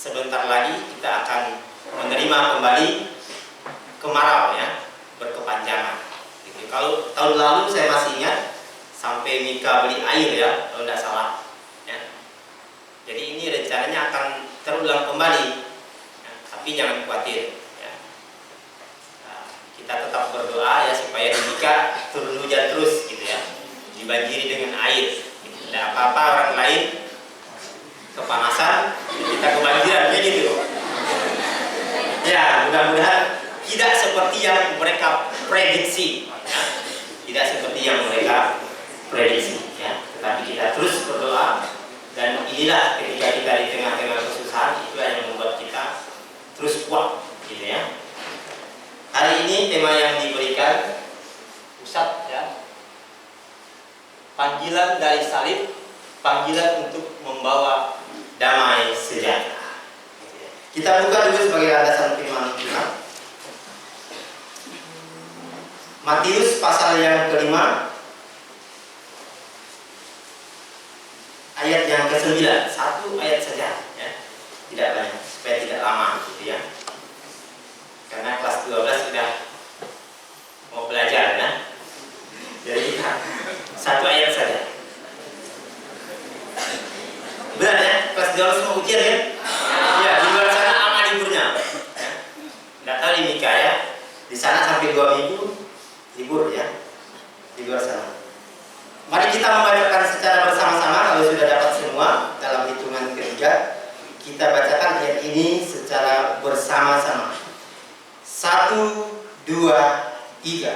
sebentar lagi kita akan menerima kembali kemarau ya, berkepanjangan. Gitu. Kalau tahun lalu saya masih ingat sampai Mika beli air ya, kalau tidak salah. Ya. Jadi ini rencananya akan terulang kembali, ya. Tapi jangan khawatir. Ya. Nah, kita tetap berdoa ya supaya di Mika turun hujan terus gitu ya, dibanjiri dengan air. Gitu. Tidak apa-apa orang lain kepanasan, kita kebanjiran kayak gitu. Ya, mudah-mudahan tidak seperti yang mereka prediksi, ya. Tidak seperti yang mereka prediksi, ya. Tetapi kita terus berdoa, dan inilah ketika kita di tengah-tengah kesusahan, itulah yang membuat kita terus kuat, gitu ya. Hari ini tema yang diberikan Ustadz, ya, panggilan dari salib, panggilan untuk membawa damai sejahtera. Kita buka dulu sebagai landasan firman Tuhan. Matius pasal yang kelima, ayat yang ke-9, satu ayat saja, ya. Tidak banyak, supaya tidak lama, gitu ya. Karena kelas 12 sudah mau belajar, ya. Jadi kita satu ayat saja. Benar ya, kelas 12 mau ujian ya? Ya, di luar sana aman liburnya. Ya. Nggak tahu di Mika ya, di sana sampai 2 minggu libur ya, di luar sana. Mari kita membacakan secara bersama-sama. Kalau sudah dapat semua dalam hitungan ketiga, kita bacakan ayat ini secara bersama-sama. 1, 2, 3.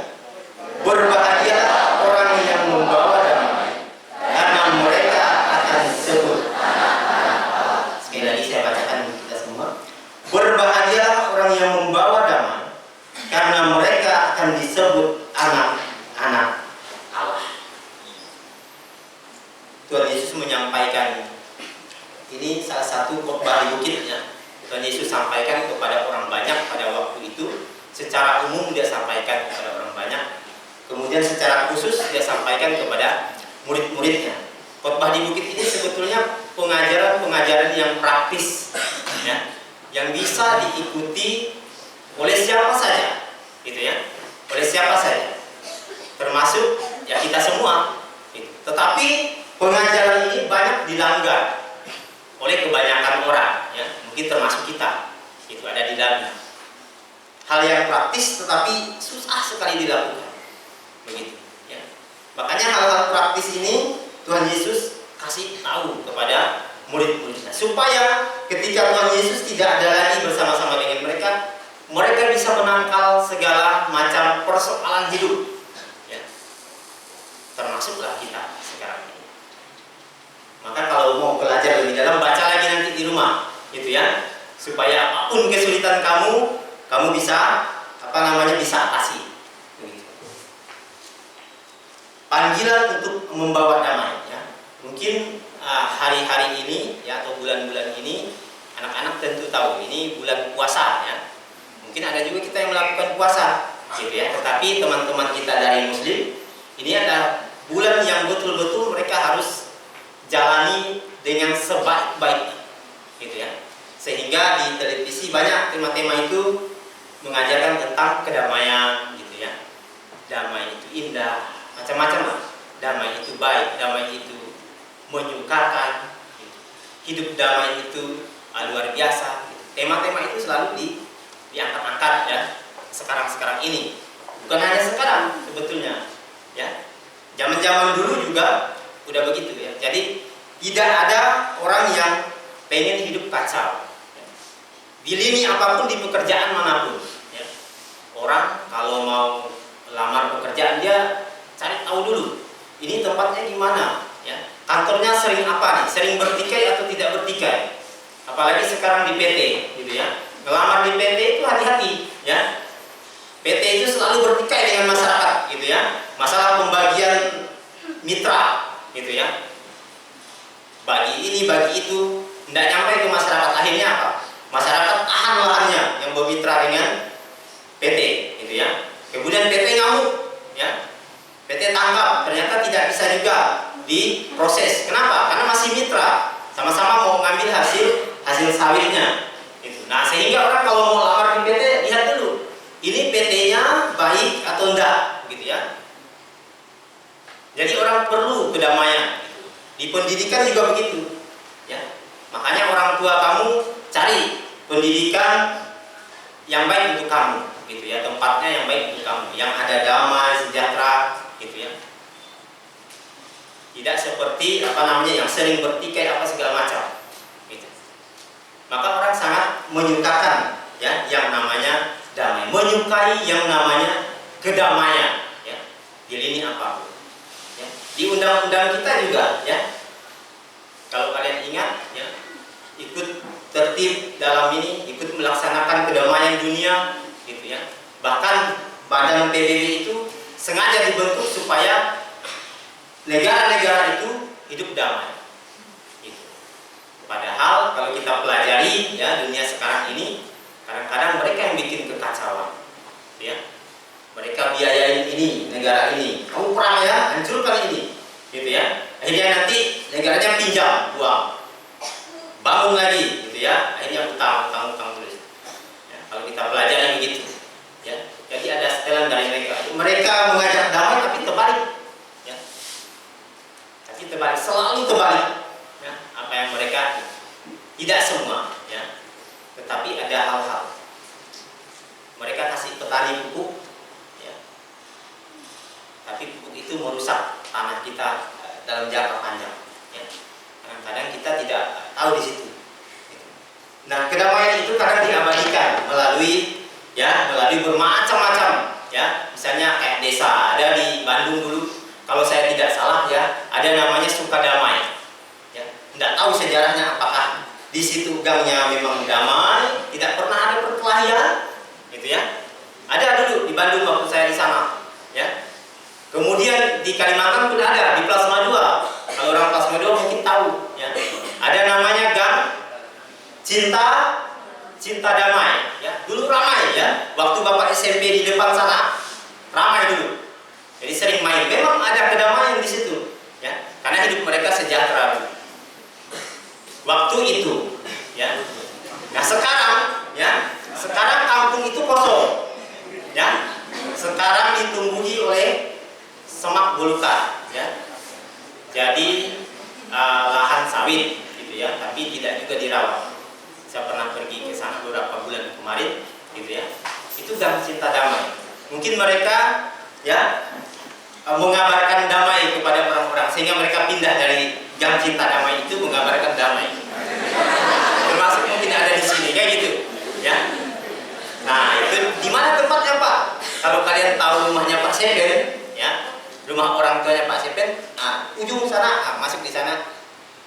Berbahagialah orang yang membawa damai, karena mereka akan disebut anak-anak Allah. Sekali lagi saya bacakan kita semua. Berbahagialah orang yang membawa damai, karena mereka akan disebut anak-anak Allah. Tuhan Yesus menyampaikan ini salah satu khotbah di bukit ya. Tuhan Yesus sampaikan kepada orang banyak pada waktu itu. Secara umum dia sampaikan kepada orang banyak. Kemudian secara khusus dia sampaikan kepada murid-muridnya. Khotbah di bukit ini sebetulnya pengajaran-pengajaran yang praktis ya, yang bisa diikuti oleh siapa saja, gitu ya. Oleh siapa saja. Termasuk ya kita semua. Gitu. Tetapi pengajaran ini banyak dilanggar oleh kebanyakan orang ya, mungkin termasuk kita. Itu ada di dalamnya. Hal yang praktis tetapi susah sekali dilakukan. Begitu ya. Makanya hal-hal praktis ini Tuhan Yesus kasih tahu kepada murid-muridnya supaya ketika Tuhan Yesus tidak ada lagi bersama-sama dengan mereka, mereka bisa menangkal segala macam persoalan hidup ya. Termasuklah kita sekarang ini. Maka kalau mau belajar lebih dalam, baca lagi nanti di rumah gitu ya, supaya apapun kesulitan kamu bisa bisa atasi. Panggilan untuk membawa damai ya. Mungkin hari-hari ini ya, atau bulan-bulan ini anak-anak tentu tahu ini bulan puasa ya. Mungkin ada juga kita yang melakukan puasa gitu ya. Tetapi teman-teman kita dari Muslim, ini ada bulan yang betul-betul mereka harus jalani dengan sebaik-baiknya gitu ya. Sehingga di televisi banyak tema-tema itu mengajarkan tentang kedamaian gitu ya. Damai itu indah, macam-macam lah. Damai itu baik, damai itu menyukakan, gitu. Hidup damai itu luar biasa. Gitu. Tema-tema itu selalu diangkat-angkat ya. Sekarang ini, bukan hanya sekarang sebetulnya, ya. Zaman-zaman dulu juga udah begitu ya. Jadi tidak ada orang yang pengen hidup kacau. Ya. Di lini apapun, di pekerjaan manapun. Ya. Orang kalau mau lamar pekerjaan dia cari tahu dulu, ini tempatnya di mana, ya. Kantornya sering apa nih, sering bertikai atau tidak bertikai. Apalagi sekarang di PT, gitu ya. Ngelamar di PT itu hati-hati, ya. PT itu selalu bertikai dengan masyarakat, gitu ya. Masalah pembagian mitra, gitu ya. Bagi ini, bagi itu, tidak nyampe ke masyarakat. Akhirnya apa? Masyarakat tahan lahannya yang bermitra dengan PT, gitu ya. Kemudian PT ngamuk, ya. PT tangkap, ternyata tidak bisa juga diproses. Kenapa? Karena masih mitra, sama-sama mau ngambil hasil hasil sawitnya. Itu. Nah, sehingga orang kalau mau lamar di PT, lihat dulu, ini PT-nya baik atau enggak, gitu ya. Jadi orang perlu kedamaian. Gitu. Di pendidikan juga begitu, ya. Makanya orang tua kamu cari pendidikan yang baik untuk kamu, gitu ya. Tempatnya yang baik untuk kamu, yang ada damai, sejahtera, gitu ya. Tidak seperti yang sering bertikai segala macam. Gitu. Maka orang sangat menyukakan ya yang namanya damai, menyukai yang namanya kedamaian. Ya. Di lini apapun. Ya. Di undang-undang kita juga, ya. Kalau kalian ingat, ya, ikut tertib dalam ini, ikut melaksanakan kedamaian dunia, gitu ya. Bahkan Badan PBB itu sengaja dibentuk supaya negara-negara itu hidup damai. Gitu. Padahal kalau kita pelajari ya dunia sekarang ini, kadang-kadang mereka yang bikin kekacauan, ya. Mereka biayain ini, negara ini, kamu perang ya, hancurkan ini, gitu ya. Akhirnya nanti negaranya pinjam uang, bangun lagi, gitu ya. Akhirnya utang terus. Ya, kalau kita pelajari begitu, ya. Jadi ada setelan dari mereka. Mereka mengajak damai tapi terbalik. Terbalik, selalu terbalik ya, apa yang mereka, tidak semua ya, tetapi ada hal-hal mereka kasih petani pupuk ya, tapi pupuk itu merusak tanah kita dalam jangka panjang ya. Kadang-kadang kita tidak tahu di situ. Nah, kedamaian itu kadang diabadikan melalui bermacam-macam ya, misalnya kayak desa ada di Bandung dulu. Kalau saya tidak salah ya, ada namanya Sukadamai. Ya, tidak tahu sejarahnya apakah di situ gangnya memang damai, tidak pernah ada perkelahian, gitu ya. Ada dulu di Bandung waktu saya di sana, ya. Kemudian di Kalimantan pun ada di Plasma 2. Kalau orang Plasma 2 mungkin tahu, ya. Ada namanya gang Cinta Damai, ya. Dulu ramai ya, waktu Bapak SMP di depan sana ramai dulu. Jadi sering main, memang ada kedamaian di situ, ya, karena hidup mereka sejahtera. Waktu itu, ya. Nah sekarang kampung itu kosong, ya. Sekarang ditumbuhi oleh semak belukar, ya. Jadi lahan sawit, gitu ya, tapi tidak juga dirawat. Saya pernah pergi ke sana beberapa bulan kemarin, gitu ya. Itu gang Cinta Damai. Mungkin mereka ya mengabarkan damai kepada orang-orang sehingga mereka pindah dari gang Cinta Damai itu mengabarkan damai. Termasuk mungkin ada di sini kayak gitu, ya. Nah, itu di mana tempatnya, Pak? Kalau kalian tahu rumahnya Pak Sepen, ya, rumah orang tuanya Pak Sepen, nah, ujung sana, masuk di sana,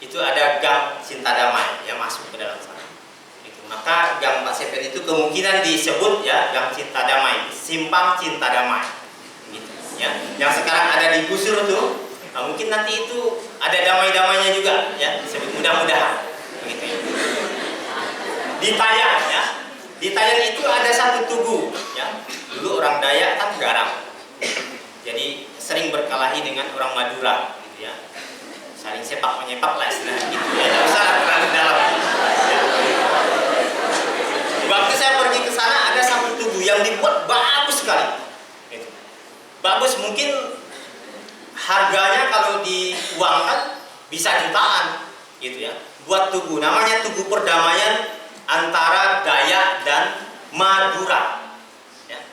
itu ada gang Cinta Damai yang masuk ke dalam sana. Itu. Maka gang Pak Sepen itu kemungkinan disebut ya gang Cinta Damai, simpang Cinta Damai. Ya, yang sekarang ada di Gusur tuh, nah, mungkin nanti itu ada damai-damainya juga, ya, mudah-mudahan, begitu ya. Di Tayan, ya, di Tayan itu ada satu tugu, ya, dulu orang Dayak kan garang, jadi sering berkelahi dengan orang Madura, gitu ya, saling sepak menyepak lah, gitu ya, tidak usah terlalu dalam. Ya. Waktu saya pergi ke sana ada satu tugu yang dibuat bagus sekali. Bagus, mungkin harganya kalau diuangkan bisa jutaan, gitu ya. Buat tugu, namanya Tugu Perdamaian antara Dayak dan Madura. Ya.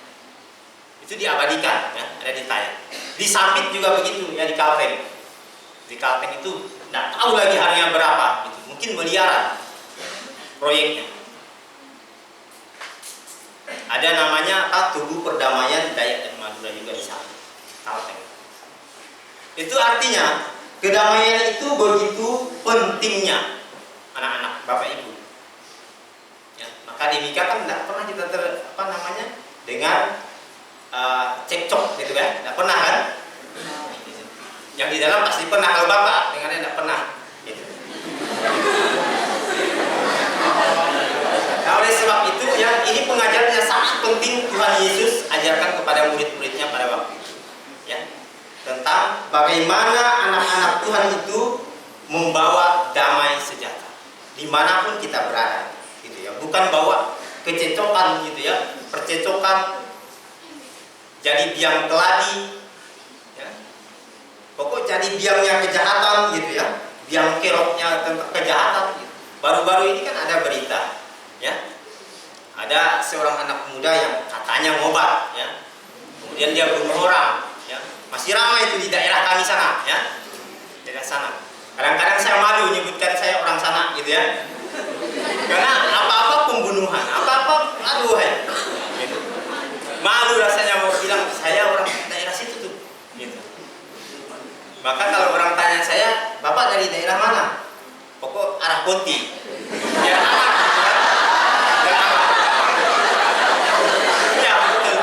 Itu diabadikan, ya, ada di Tayan. Di Sampit juga begitu, ya, di Kalteng. Di Kalteng itu tidak tahu lagi harganya berapa, gitu. Mungkin miliaran proyeknya. Ada namanya Tugu Perdamaian Dayak dan Madura juga di sana, Kalteng. Itu artinya kedamaian itu begitu pentingnya, anak-anak, bapak ibu. Ya, maka demikian kan tidak pernah kita dengar cekcok, gitu kan? Tidak pernah kan? Yang di dalam pasti pernah, kalau bapak dengarnya tidak pernah. Gitu. Nah, oleh sebab itu ya, ini pengajaran yang sangat penting Tuhan Yesus ajarkan kepada murid-muridnya pada waktu itu, ya, tentang bagaimana anak-anak Tuhan itu membawa damai sejahtera. dimanapun kita berada, gitu ya. Bukan bawa kececokan, gitu ya, percecokan, jadi biang keladi, ya. Pokok jadi biangnya kejahatan, gitu ya, biang keroknya tentang kejahatan. Gitu. Baru-baru ini kan ada berita, ya, ada seorang anak muda yang katanya ngobat, ya, kemudian dia bunuh orang, ya, masih ramai itu di daerah kami sana, ya, daerah sana. Kadang-kadang saya malu menyebutkan saya orang sana, gitu ya, karena apa-apa pembunuhan, apa-apa, aduh, ya, gitu. Malu rasanya mau bilang saya orang daerah situ tuh, gitu. Maka kalau orang tanya saya, bapak dari daerah mana? Pokok arah Ponti. Biar aman, biar aman. Ya betul,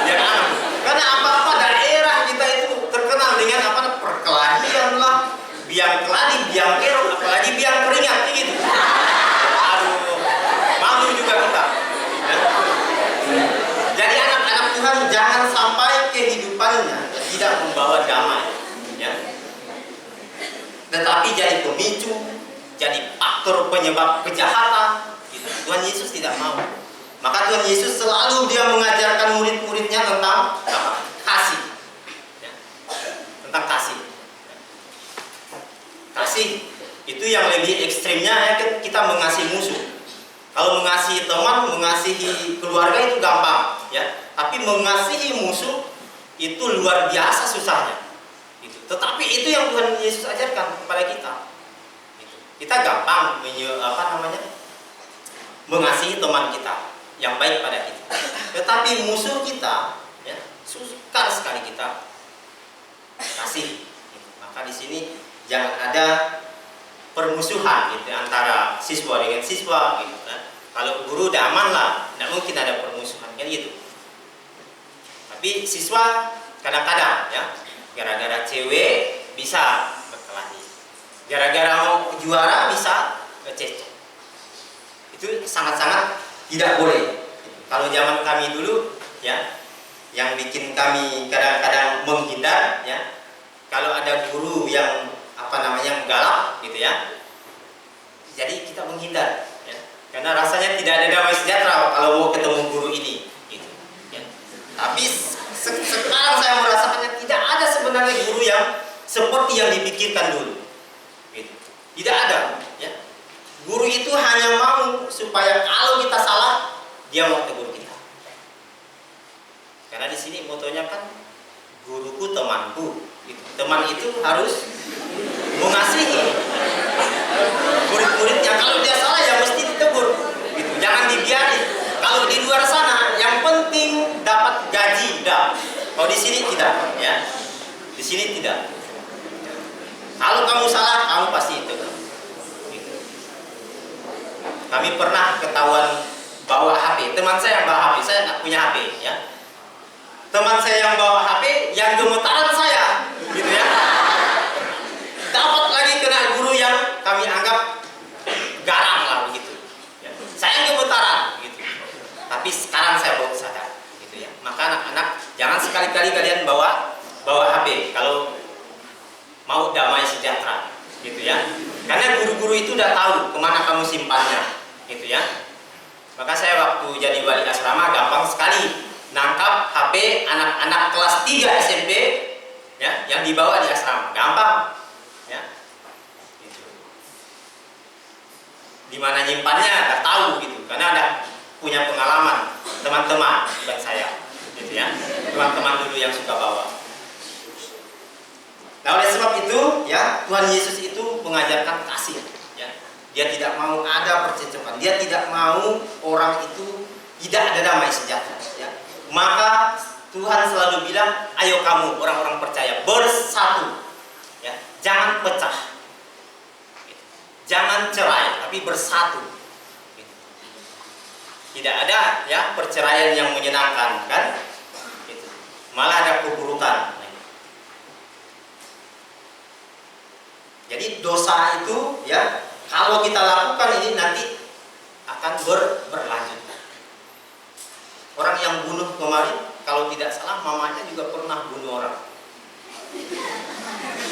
biar aman. Karena apa-apa daerah kita itu terkenal dengan apa? Perkelahian lah, biang keladi, biang kerok, apalagi biang keringat, gitu. Aduh, malu juga kita. Ya. Jadi anak-anak Tuhan jangan sampai kehidupannya tidak membawa damai, ya. Tetapi jadi pemicu, jadi faktor penyebab kejahatan. Gitu. Tuhan Yesus tidak mau. Maka Tuhan Yesus selalu dia mengajarkan murid-muridnya tentang apa? Kasih, ya. Tentang kasih. Kasih itu yang lebih ekstrimnya, ya, kita mengasihi musuh. Kalau mengasihi teman, mengasihi keluarga itu gampang, ya. Tapi mengasihi musuh itu luar biasa susahnya. Gitu. Tetapi itu yang Tuhan Yesus ajarkan kepada kita. Gitu. Kita gampang mengasihi teman kita yang baik pada kita. Tetapi musuh kita, ya, sukar sekali kita kasih. Gitu. Maka di sini jangan ada permusuhan, gitu, antara siswa dengan siswa, gitu, kan. Kalau guru udah aman lah, tidak mungkin ada permusuhan, kan gitu. Tapi siswa kadang-kadang, ya, gara-gara cewek bisa berkelahi, gara-gara mau juara bisa ngececok. Itu sangat-sangat tidak boleh. Kalau zaman kami dulu, ya, yang bikin kami kadang-kadang menghindar, ya, kalau ada guru yang galak, gitu ya, jadi kita menghindar, ya, karena rasanya tidak ada damai sejahtera kalau mau ketemu guru ini, gitu, ya. Tapi sekarang saya merasakannya tidak ada sebenarnya guru yang seperti yang dipikirkan dulu, gitu. Tidak ada, ya. Guru itu hanya mau supaya kalau kita salah dia mau tegur kita, karena di sini motonya kan guruku temanku, gitu. Teman itu harus mengasihi murid-muridnya. Kalau dia salah ya mesti ditegur, gitu. Jangan dibiarin. Kalau di luar sana yang penting dapat gaji, dah. Kalau di sini tidak, ya. Di sini tidak. Kalau kamu salah, kamu pasti ditegur. Gitu. Kami pernah ketahuan bawa HP. Teman saya yang bawa HP, saya nggak punya HP, ya. Teman saya yang bawa HP, yang gemetaran saya, gitu ya. Dapat lagi kena guru yang kami anggap garang lah, begitu. Ya. Saya gemetaran, gitu. Tapi sekarang saya baru sadar, gitu ya. Maka anak-anak jangan sekali-kali kalian bawa HP kalau mau damai sejahtera, gitu ya. Karena guru-guru itu udah tahu kemana kamu simpannya, gitu ya. Maka saya waktu jadi wali asrama gampang sekali nangkap HP anak-anak kelas 3 SMP, ya, yang dibawa di asrama, gampang, ya. Gitu. Di mana nyimpannya nggak tahu, gitu, karena ada punya pengalaman teman-teman bukan saya, gitu ya, teman-teman dulu yang suka bawa. Nah, oleh sebab itu, ya, Tuhan Yesus itu mengajarkan kasih, ya. Dia tidak mau ada percecokan, dia tidak mau orang itu tidak ada damai sejahtera, ya. Maka Tuhan selalu bilang, ayo kamu orang-orang percaya bersatu, ya, jangan pecah, jangan cerai, tapi bersatu. Tidak ada, ya, perceraian yang menyenangkan, kan? Malah ada keburukan. Jadi dosa itu, ya, kalau kita lakukan ini nanti akan berlanjut. Orang yang bunuh kemarin, kalau tidak salah mamanya juga pernah bunuh orang.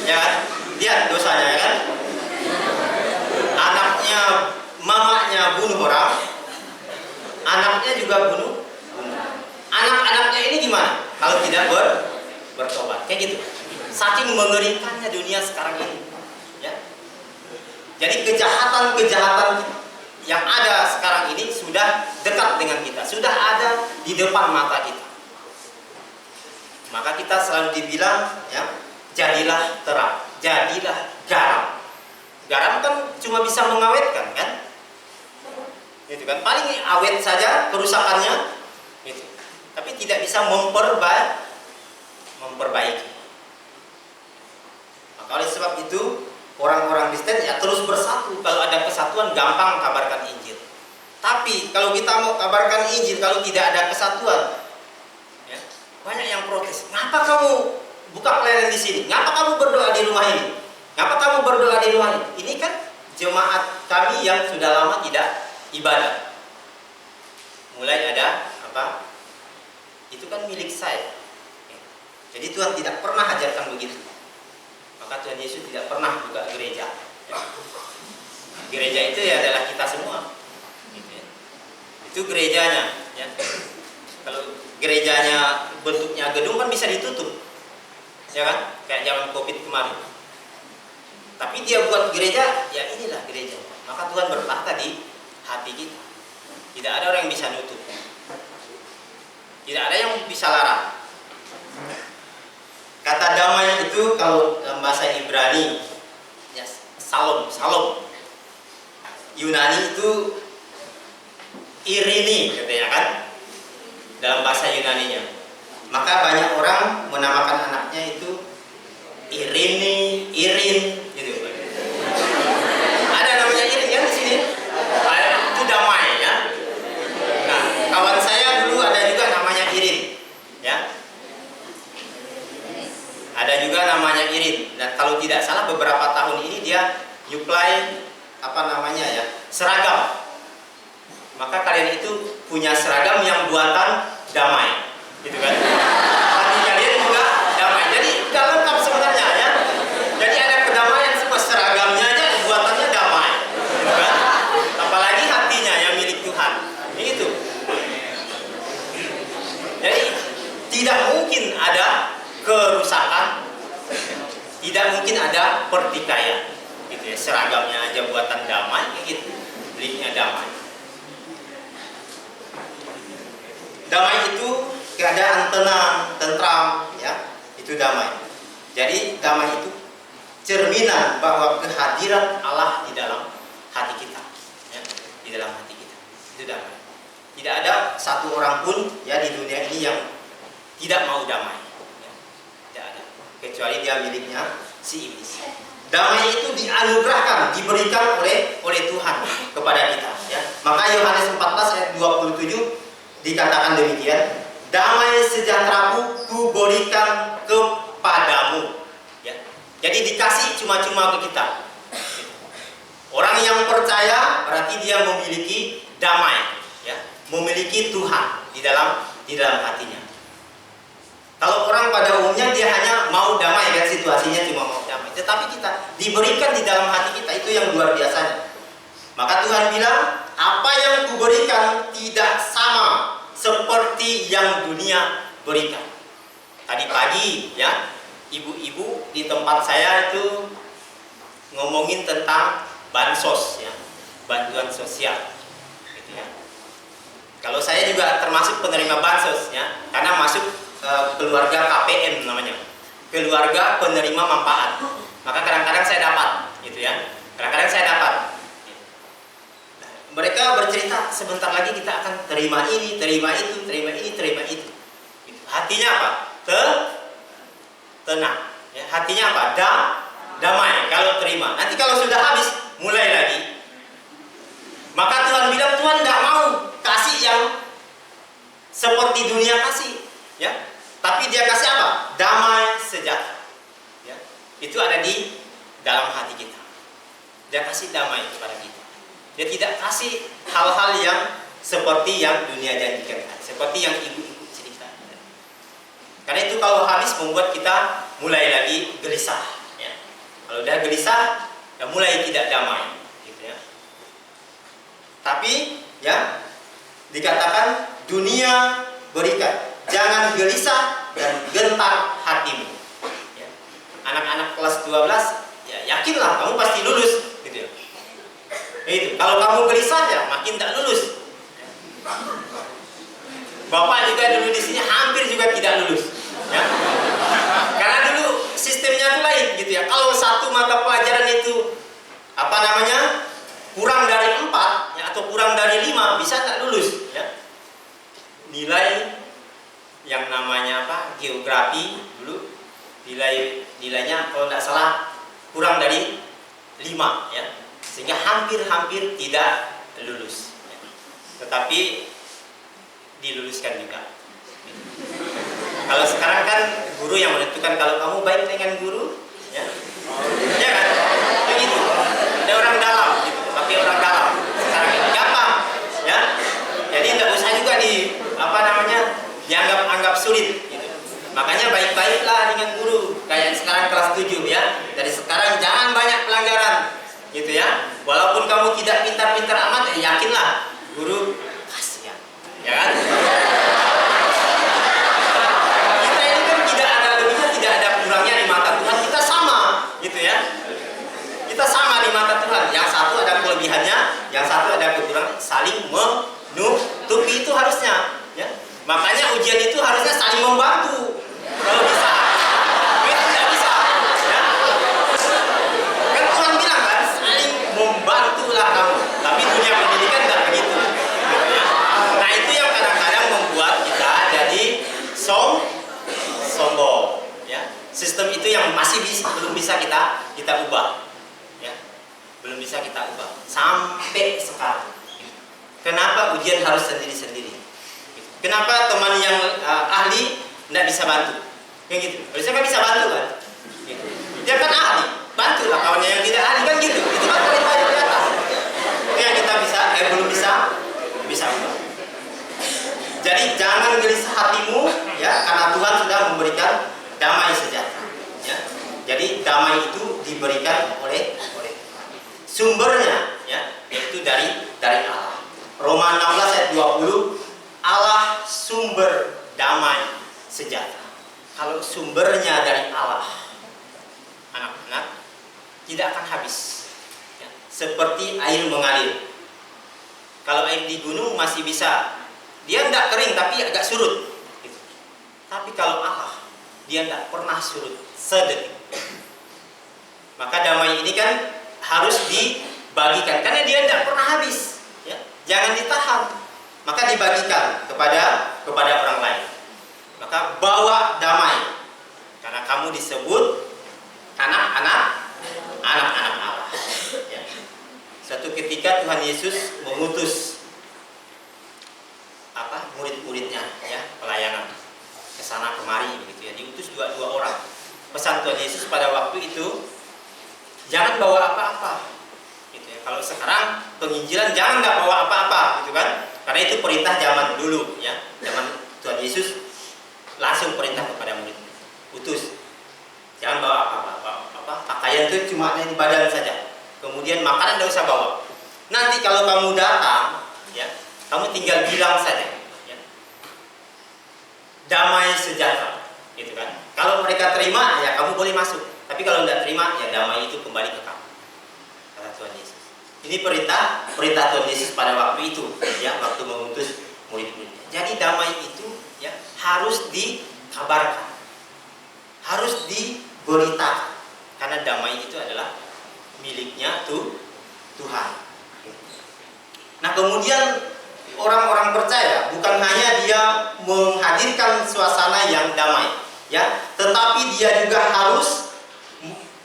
Ya kan? Lihat dosanya, ya kan? Anaknya istrinya bunuh orang, anaknya juga bunuh. Anak-anaknya ini gimana kalau tidak bertobat? Kayak gitu. Saking mengerikannya dunia sekarang ini, ya. Jadi kejahatan-kejahatan yang ada sekarang ini sudah dekat dengan kita, sudah ada di depan mata kita. Maka kita selalu dibilang, ya, jadilah terang, jadilah garam. Garam kan cuma bisa mengawetkan, kan? Itu kan paling awet saja kerusakannya, itu. Tapi tidak bisa memperbaiki. Maka oleh sebab itu orang-orang Kristen ya terus bersatu. Kalau ada kesatuan gampang kabarkan Injil. Tapi kalau kita mau kabarkan Injil, kalau tidak ada kesatuan, ya, banyak yang protes. Ngapa kamu buka pelayanan di sini? Ngapa kamu berdoa di rumah ini? Ngapa kamu berdoa di rumah ini? Ini kan jemaat kami yang sudah lama tidak ibadah. Mulai ada apa? Itu kan milik saya. Jadi Tuhan tidak pernah ajarkan begitu. Maka Tuhan Yesus tidak pernah buka gereja. Gereja itu ya adalah kita semua. Itu gerejanya. Ya. Kalau gerejanya bentuknya gedung kan bisa ditutup, ya kan? Kayak zaman COVID kemarin. Tapi dia buat gereja, ya inilah gereja. Maka Tuhan bertahta di hati kita. Tidak ada orang yang bisa nutup. Tidak ada yang bisa larang. Kata damai itu kalau dalam bahasa Ibrani, ya, salom. Yunani itu irini, katanya kan, dalam bahasa Yunaninya. Maka banyak orang menamakan anaknya itu Irini, Irin, gitu. Ada namanya Irin kan di sini. Itu damai, ya. Nah, kawan saya dulu ada juga namanya Irin, ya. Ada juga namanya Irin. Dan kalau tidak salah beberapa tahun ini dia nyuplai seragam. Maka kalian itu punya seragam yang buatan damai, gitu kan? Hati kalian juga damai. Jadi udah lengkap sebenarnya, ya. Jadi ada kedamaian, semua seragamnya aja buatannya damai, gitu kan? Apalagi hatinya yang milik Tuhan, itu. Jadi tidak mungkin ada kerusakan, tidak mungkin ada pertikaian, gitu ya. Seragamnya aja buatan damai, gitu. Miliknya damai. Damai itu keadaan tenang, tentram, ya, itu damai. Jadi damai itu cerminan bahwa kehadiran Allah di dalam hati kita, ya, di dalam hati kita. Itu damai. Tidak ada satu orang pun, ya, di dunia ini yang tidak mau damai, ya. Tidak ada, kecuali dia miliknya si iblis. Damai itu dianugerahkan, diberikan oleh Tuhan kepada kita, ya. Maka Yohanes 14 ayat 27 dikatakan demikian, damai sejahteraku kuberikan kepadamu, ya. Jadi dikasih cuma-cuma ke kita. Orang yang percaya berarti dia memiliki damai, ya, memiliki Tuhan di dalam hatinya. Kalau orang pada umumnya dia hanya mau damai, kan, situasinya cuma mau damai. Tetapi kita diberikan di dalam hati kita, itu yang luar biasanya. Maka Tuhan bilang, apa yang kuberikan tidak sama seperti yang dunia berikan. Tadi pagi, ya, ibu-ibu di tempat saya itu ngomongin tentang bansos, ya, bantuan sosial, gitu, ya. Kalau saya juga termasuk penerima bansos, ya, karena masuk keluarga KPM namanya, keluarga penerima manfaat. Maka kadang-kadang saya dapat, gitu, ya. Kadang-kadang saya dapat. Mereka bercerita, sebentar lagi kita akan terima ini, terima itu, terima ini, terima itu. Hatinya apa? Tenang. Ya, hatinya apa? Damai kalau terima. Nanti kalau sudah habis, mulai lagi. Maka Tuhan bilang, Tuhan nggak mau kasih yang seperti dunia kasih, ya. Tapi Dia kasih apa? Damai sejahtera. Ya. Itu ada di dalam hati kita. Dia kasih damai kepada kita. Dia tidak kasih hal-hal yang seperti yang dunia janjikan, seperti yang ibu-ibu cerita. Karena itu kalau habis membuat kita mulai lagi gelisah, ya. Kalau udah gelisah, ya mulai tidak damai, gitu, ya. Tapi ya dikatakan dunia berikan, jangan gelisah dan gentar hatimu. Ya. Anak-anak kelas 12 ya yakinlah kamu pasti lulus gitu ya. Itu kalau kamu gelisah ya makin tak lulus. Bapak juga dulu di sini hampir juga tidak lulus. Ya. Karena dulu sistemnya itu lain gitu ya. Kalau satu mata pelajaran itu kurang dari 4 ya, atau kurang dari 5 bisa tak lulus ya. Nilai yang namanya geografi dulu nilainya kalau tidak salah kurang dari 5 ya, sehingga hampir tidak lulus ya. Tetapi diluluskan juga. Kalau sekarang kan guru yang menentukan kalau kamu baik dengan guru ya, ya kan begitu. Ada orang dalam gitu, pakai orang dalam sekarang ini gampang ya. Jadi tidak usah juga dianggap sulit gitu. Makanya baik-baiklah dengan guru. Kayak sekarang kelas 7 ya. Dari sekarang jangan banyak pelanggaran gitu ya. Walaupun kamu tidak pintar-pintar amat, yakinlah guru kasihan. Ya kan? Kita ini kan tidak ada lebihnya, tidak ada kurangnya di mata Tuhan. Kita sama gitu ya. Kita sama di mata Tuhan. Yang satu ada kelebihannya, yang satu ada kekurangan, saling menutupi itu harusnya ya. Makanya ujian itu harusnya saling membantu. Kalau bisa, itu tidak bisa ya. Kan Tuhan bilang kan, saling membantulah kamu. Tapi dunia pendidikan tidak begitu ya. Nah itu yang kadang-kadang membuat kita jadi sombong ya. Sistem itu yang belum bisa kita ubah ya. Belum bisa kita ubah sampai sekarang. Kenapa ujian harus sendiri-sendiri? Kenapa teman yang ahli tidak bisa bantu? Kayak gitu. Harusnya kan bisa bantu kan? Gitu. Dia kan ahli, bantulah kawannya yang tidak ahli kan gitu. Itu kan paling banyak di atas. Itu yang kita belum bisa ubah. Jadi jangan gelisah hatimu ya, karena Tuhan sudah memberikan damai sejahtera. Ya. Jadi damai itu diberikan oleh sumbernya ya, yaitu dari Allah. Roma 16 ayat 20, Allah sumber damai sejahtera. Kalau sumbernya dari Allah, anak-anak, tidak akan habis ya. Seperti air mengalir. Kalau air di gunung masih bisa, dia tidak kering tapi agak surut gitu. Tapi kalau Allah, dia tidak pernah surut sedetik. Maka damai ini kan harus dibagikan, karena dia tidak pernah habis ya. Jangan ditahan, maka dibagikan kepada orang lain. Maka bawa damai, karena kamu disebut anak-anak Allah ya. Suatu ketika Tuhan Yesus mengutus murid-muridnya ya, pelayanan ke sana kemari begitu ya, diutus dua orang. Pesan Tuhan Yesus pada waktu itu, jangan bawa apa-apa gitu ya. Kalau sekarang penginjilan jangan nggak bawa apa-apa gitu kan, karena itu perintah zaman dulu ya. Zaman Tuhan Yesus langsung perintah kepada murid, utus jangan bawa apa-apa, pakaian itu cuma ada di badan saja, kemudian makanan tidak usah bawa. Nanti kalau kamu datang ya, kamu tinggal bilang saja ya, damai sejahtera gitu kan. Kalau mereka terima ya kamu boleh masuk, tapi kalau tidak terima ya damai itu kembali ke kamu, kata Tuhan Yesus. Ini perintah Tuhan Yesus pada waktu itu ya, waktu mengutus murid-muridnya. Jadi damai itu ya harus dikabarkan, harus diberitakan, karena damai itu adalah miliknya Tuhan. Nah kemudian orang-orang percaya bukan hanya dia menghadirkan suasana yang damai ya, tetapi dia juga harus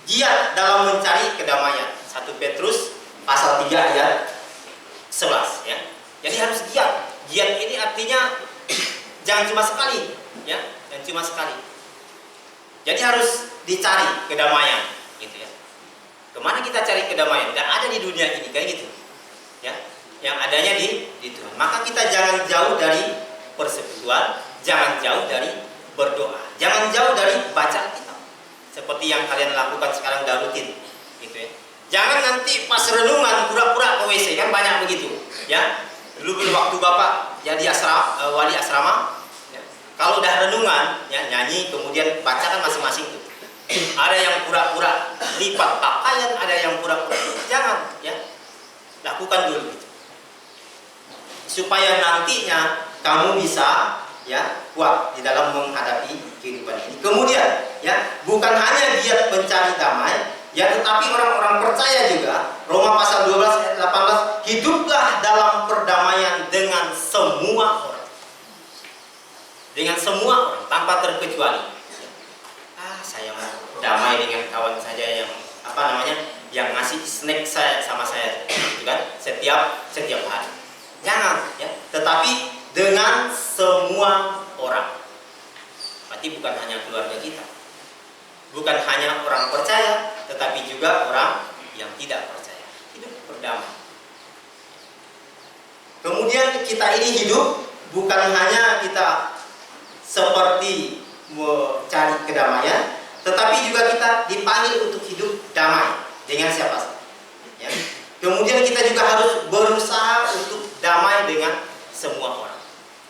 giat dalam mencari kedamaian. 1 Petrus pasal 3 ayat 11 ya. Jadi harus giat. Giat ini artinya jangan cuma sekali ya, jangan cuma sekali. Jadi harus dicari kedamaian gitu ya. Kemana kita cari kedamaian? Tidak ada di dunia ini kayak gitu ya. Yang adanya di Tuhan. Maka kita jangan jauh dari persekutuan, jangan jauh dari berdoa, jangan jauh dari baca Alkitab. Seperti yang kalian lakukan sekarang udah rutin gitu ya. Jangan nanti pas renungan pura-pura ke WC, kan banyak begitu, ya. Dulu waktu Bapak jadi wali asrama, ya, kalau udah renungan, ya, nyanyi kemudian bacakan masing-masing tuh. Ada yang pura-pura lipat pakaian, ada yang pura-pura. Jangan, ya. Lakukan dulu gitu. Supaya nantinya kamu bisa, ya, kuat di dalam menghadapi kehidupan ini. Kemudian, ya, bukan hanya giat mencari damai, ya, tetapi orang-orang percaya juga. Roma pasal 12 ayat 18, hiduplah dalam perdamaian dengan semua orang. Dengan semua orang tanpa terkecuali. Saya mau damai dengan kawan saja yang yang ngasih snack sama saya, gitu kan? Setiap hari. Jangan, ya. Tetapi dengan semua orang. Berarti bukan hanya keluarga kita. Bukan hanya orang percaya, tetapi juga orang yang tidak percaya. Hidup berdamai. Kemudian kita ini hidup bukan hanya kita seperti mencari kedamaian, tetapi juga kita dipanggil untuk hidup damai dengan siapa saja. Ya. Kemudian kita juga harus berusaha untuk damai dengan semua orang.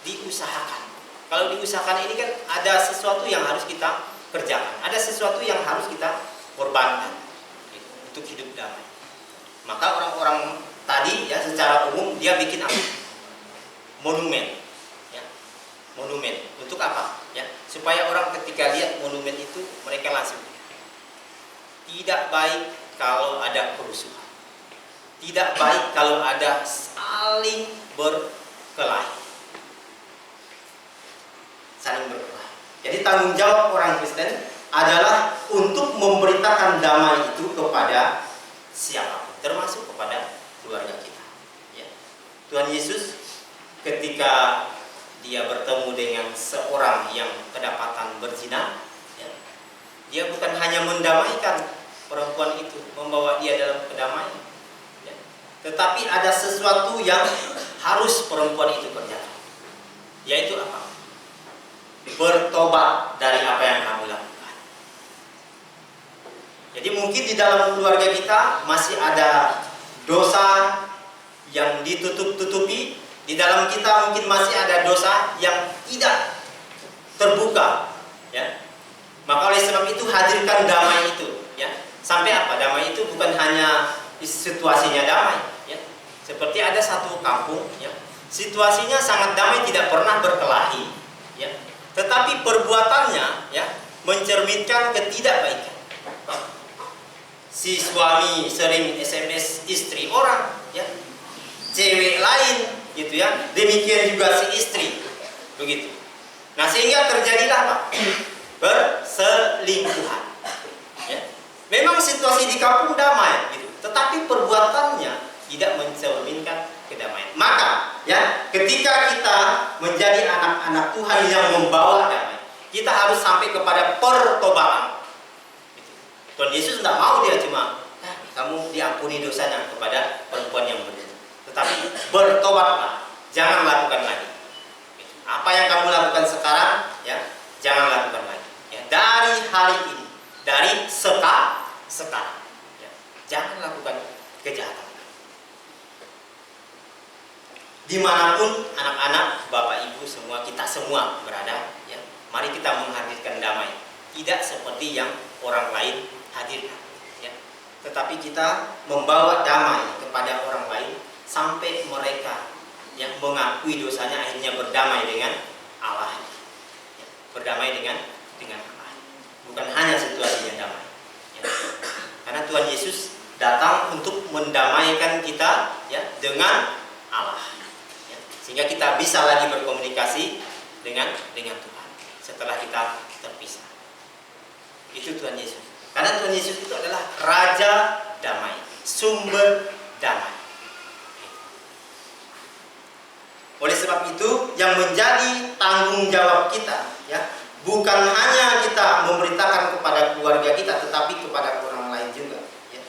Diusahakan. Kalau diusahakan ini kan ada sesuatu yang harus kita kerjakan, ada sesuatu yang harus kita korbankan untuk hidup damai. Maka orang-orang tadi, ya, secara umum dia bikin apa? Monumen, ya. Monumen untuk apa? Ya, supaya orang ketika lihat monumen itu mereka langsung, tidak baik kalau ada kerusuhan, tidak baik kalau ada saling berkelahi, saling berkelahi. Jadi tanggung jawab orang Kristen adalah untuk memberitakan damai itu kepada siapapun, termasuk kepada keluarga kita. Ya. Tuhan Yesus ketika dia bertemu dengan seorang yang kedapatan berzina, ya, dia bukan hanya mendamaikan perempuan itu, membawa dia dalam kedamaian, ya, tetapi ada sesuatu yang harus perempuan itu kerjakan, yaitu apa? Bertobat dari apa yang kamu lakukan. Jadi mungkin di dalam keluarga kita masih ada dosa yang ditutup-tutupi. Di dalam kita mungkin masih ada dosa yang tidak terbuka, ya. Maka oleh sebab itu hadirkan damai itu, ya. Sampai apa? Damai itu bukan hanya situasinya damai, ya. Seperti ada satu kampung, ya, situasinya sangat damai, tidak pernah berkelahi, ya. Tetapi perbuatannya, ya, mencerminkan ketidakbaikan. Si suami sering SMS istri orang, ya, cewek lain, gitu ya. Demikian juga si istri, begitu. Nah, sehingga terjadilah apa? Perselingkuhan. Ya. Memang situasi di kampung damai, gitu. Tetapi perbuatannya tidak mencerminkan kedamaian. Maka, ya, ketika kita menjadi anak-anak Tuhan yang membawa damai, kita harus sampai kepada pertobatan. Gitu. Tuhan Yesus tidak mau dia cuma kamu diampuni dosanya kepada perempuan yang berzina. Tetapi bertobatlah, jangan lakukan lagi. Apa yang kamu lakukan sekarang, ya, jangan lakukan lagi. Ya, dari hari ini, dari sekarang, ya, jangan lakukan kejahatan. Dimanapun anak-anak, bapak ibu semua, kita semua berada, ya, mari kita menghadirkan damai. Tidak seperti yang orang lain hadirkan, ya. Tetapi kita membawa damai kepada orang lain sampai mereka yang mengakui dosanya akhirnya berdamai dengan Allah, ya, berdamai dengan Allah. Bukan hanya situasinya damai, ya. Karena Tuhan Yesus datang untuk mendamaikan kita, ya, dengan Allah, ya. Sehingga kita bisa lagi berkomunikasi dengan Tuhan setelah kita terpisah. Itu Tuhan Yesus. Karena Tuhan Yesus itu adalah Raja Damai, sumber damai. Oleh sebab itu, yang menjadi tanggung jawab kita, ya, bukan hanya kita memberitakan kepada keluarga kita, tetapi kepada orang lain juga, ya.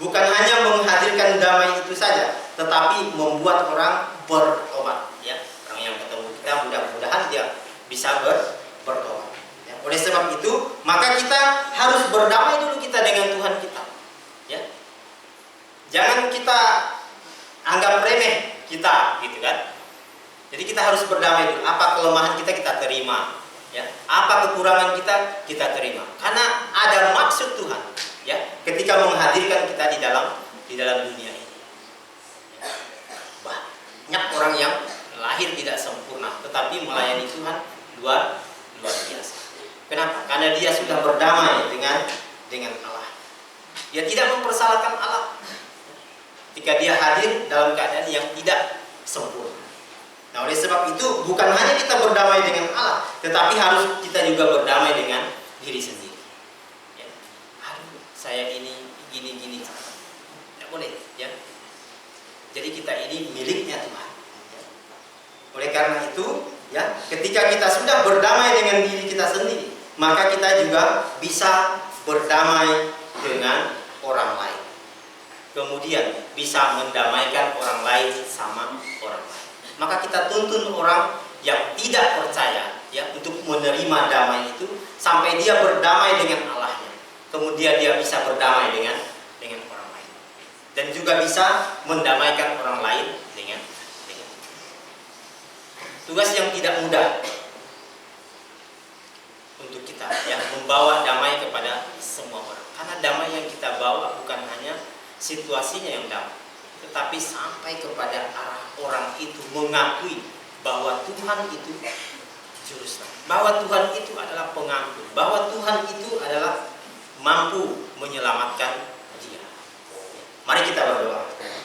Bukan hanya menghadirkan damai itu saja, tetapi membuat orang bertobat, ya. Orang yang ketemu kita mudah-mudahan dia bisa bertobat, ya. Oleh sebab itu, maka kita harus berdamai dulu kita dengan Tuhan kita. Jangan kita anggap remeh kita, gitu kan. Jadi kita harus berdamai dulu. Apa kelemahan kita, kita terima. Ya, apa kekurangan kita, kita terima. Karena ada maksud Tuhan, ya, ketika menghadirkan kita di dalam dunia ini. Ya. Banyak orang yang lahir tidak sempurna, tetapi melayani Tuhan luar biasa. Kenapa? Karena dia sudah berdamai dengan Allah. Dia tidak mempersalahkan Allah ketika dia hadir dalam keadaan yang tidak sempurna. Nah, oleh sebab itu bukan hanya kita berdamai dengan Allah, tetapi harus kita juga berdamai dengan diri sendiri. Ya. Aduh, saya ini gini. Tidak boleh, ya. Jadi kita ini miliknya Tuhan. Ya. Oleh karena itu, ya, ketika kita sudah berdamai dengan diri kita sendiri, maka kita juga bisa berdamai dengan orang lain. Kemudian bisa mendamaikan orang lain sama orang lain. Maka kita tuntun orang yang tidak percaya, ya, untuk menerima damai itu sampai dia berdamai dengan Allahnya. Kemudian dia bisa berdamai dengan orang lain. Dan juga bisa mendamaikan orang lain dengan. Tugas yang tidak mudah untuk kita, ya, membawa damai kepada semua orang. Karena damai yang kita bawa bukan hanya situasinya yang damai, tetapi sampai kepada arah orang itu mengakui bahwa Tuhan itu juru selamat, bahwa Tuhan itu adalah pengampun, bahwa Tuhan itu adalah mampu menyelamatkan dia. Mari kita berdoa.